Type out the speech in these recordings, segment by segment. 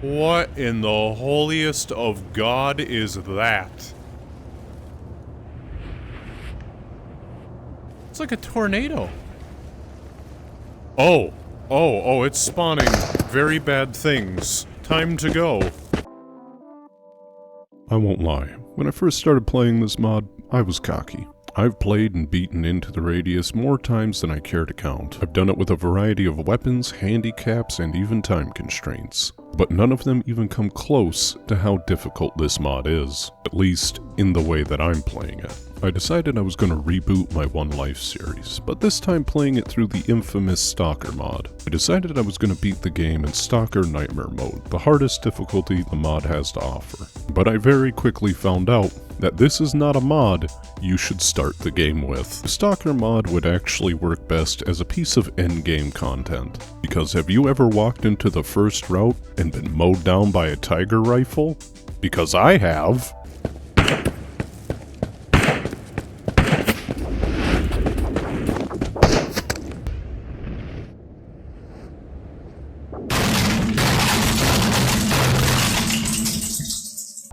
What in the holiest of God is that? It's like a tornado. Oh, it's spawning very bad things. Time to go. I won't lie, when I first started playing this mod, I was cocky. I've played and beaten into the radius more times than I care to count. I've done it with a variety of weapons, handicaps, and even time constraints. But none of them even come close to how difficult this mod is, at least in the way that I'm playing it. I decided I was going to reboot my One Life series, but this time playing it through the infamous S.T.A.L.K.E.R mod. I decided I was going to beat the game in S.T.A.L.K.E.R Nightmare mode, the hardest difficulty the mod has to offer. But I very quickly found out that this is not a mod you should start the game with. The S.T.A.L.K.E.R mod would actually work best as a piece of endgame content. Because have you ever walked into the first route and been mowed down by a tiger rifle? Because I have.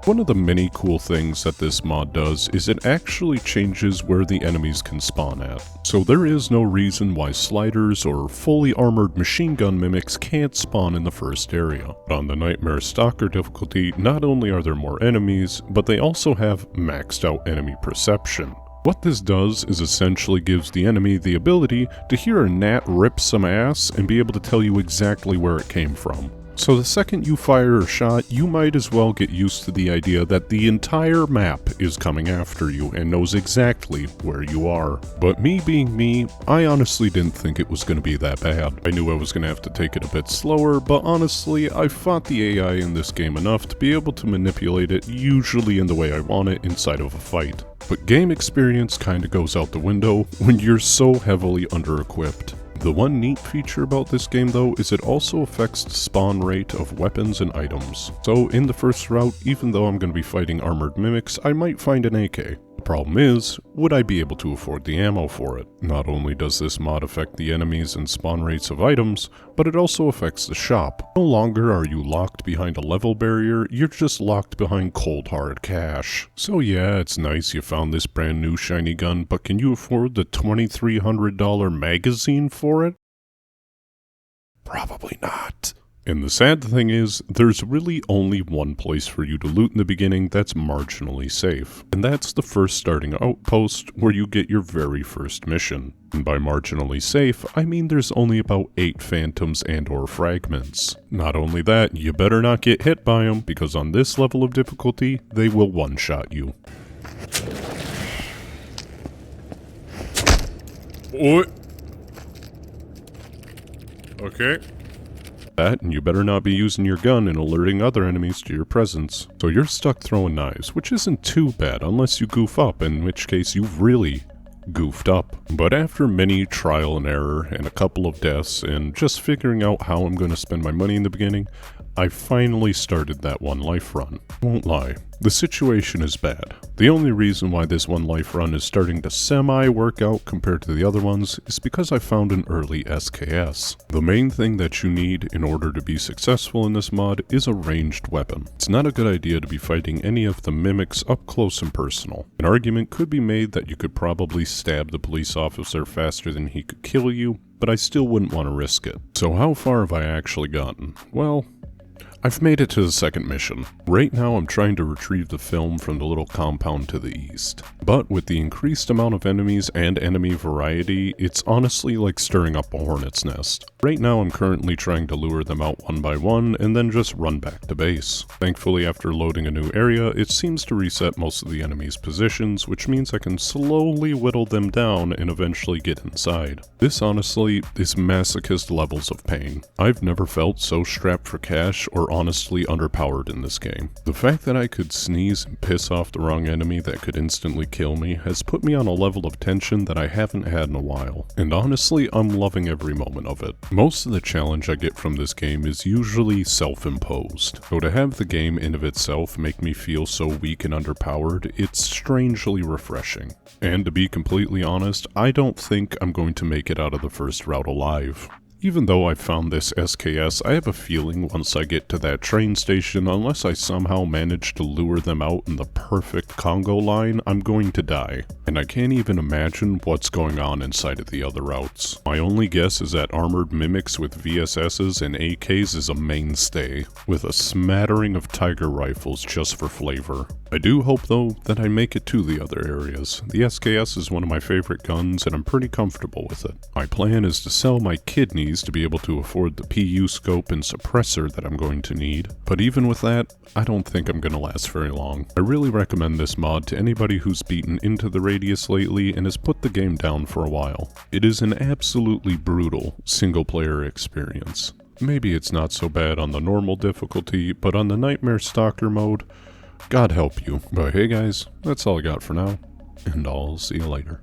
One of the many cool things that this mod does is it actually changes where the enemies can spawn at. So there is no reason why sliders or fully armored machine gun mimics can't spawn in the first area. But on the Nightmare S.T.A.L.K.E.R difficulty, not only are there more enemies, but they also have maxed out enemy perception. What this does is essentially gives the enemy the ability to hear a gnat rip some ass and be able to tell you exactly where it came from. So the second you fire a shot, you might as well get used to the idea that the entire map is coming after you and knows exactly where you are. But me being me, I honestly didn't think it was going to be that bad. I knew I was going to have to take it a bit slower, but honestly, I fought the AI in this game enough to be able to manipulate it usually in the way I want it inside of a fight. But game experience kinda goes out the window when you're so heavily under-equipped. The one neat feature about this game though is it also affects the spawn rate of weapons and items. So in the first route, even though I'm going to be fighting armored mimics, I might find an AK. The problem is, would I be able to afford the ammo for it? Not only does this mod affect the enemies and spawn rates of items, but it also affects the shop. No longer are you locked behind a level barrier, you're just locked behind cold hard cash. So yeah, it's nice you found this brand new shiny gun, but can you afford the $2,300 magazine for it? Probably not. And the sad thing is, there's really only one place for you to loot in the beginning that's marginally safe. And that's the first starting outpost where you get your very first mission. And by marginally safe, I mean there's only about 8 phantoms and or fragments. Not only that, you better not get hit by them, because on this level of difficulty, they will one-shot you. What? Okay. That, and you better not be using your gun and alerting other enemies to your presence. So you're stuck throwing knives, which isn't too bad unless you goof up, in which case you've really goofed up. But after many trial and error and a couple of deaths and just figuring out how I'm going to spend my money in the beginning, I finally started that One Life run. Won't lie, the situation is bad. The only reason why this One Life run is starting to semi-work out compared to the other ones is because I found an early SKS. The main thing that you need in order to be successful in this mod is a ranged weapon. It's not a good idea to be fighting any of the mimics up close and personal. An argument could be made that you could probably stab the police officer faster than he could kill you, but I still wouldn't want to risk it. So how far have I actually gotten? Well, I've made it to the second mission. Right now I'm trying to retrieve the film from the little compound to the east. But with the increased amount of enemies and enemy variety, it's honestly like stirring up a hornet's nest. Right now I'm currently trying to lure them out one by one and then just run back to base. Thankfully after loading a new area, it seems to reset most of the enemies' positions, which means I can slowly whittle them down and eventually get inside. This honestly is masochist levels of pain. I've never felt so strapped for cash or honestly underpowered in this game. The fact that I could sneeze and piss off the wrong enemy that could instantly kill me has put me on a level of tension that I haven't had in a while. And honestly, I'm loving every moment of it. Most of the challenge I get from this game is usually self-imposed. So to have the game in of itself make me feel so weak and underpowered, it's strangely refreshing. And to be completely honest, I don't think I'm going to make it out of the first route alive. Even though I found this SKS, I have a feeling once I get to that train station, unless I somehow manage to lure them out in the perfect Congo line, I'm going to die. And I can't even imagine what's going on inside of the other routes. My only guess is that armored mimics with VSSs and AKs is a mainstay, with a smattering of Tiger rifles just for flavor. I do hope though that I make it to the other areas. The SKS is one of my favorite guns and I'm pretty comfortable with it. My plan is to sell my kidneys to be able to afford the PU scope and suppressor that I'm going to need, but even with that, I don't think I'm going to last very long. I really recommend this mod to anybody who's beaten into the radius lately and has put the game down for a while. It is an absolutely brutal single-player experience. Maybe it's not so bad on the normal difficulty, but on the Nightmare Stalker mode, God help you. But hey guys, that's all I got for now, and I'll see you later.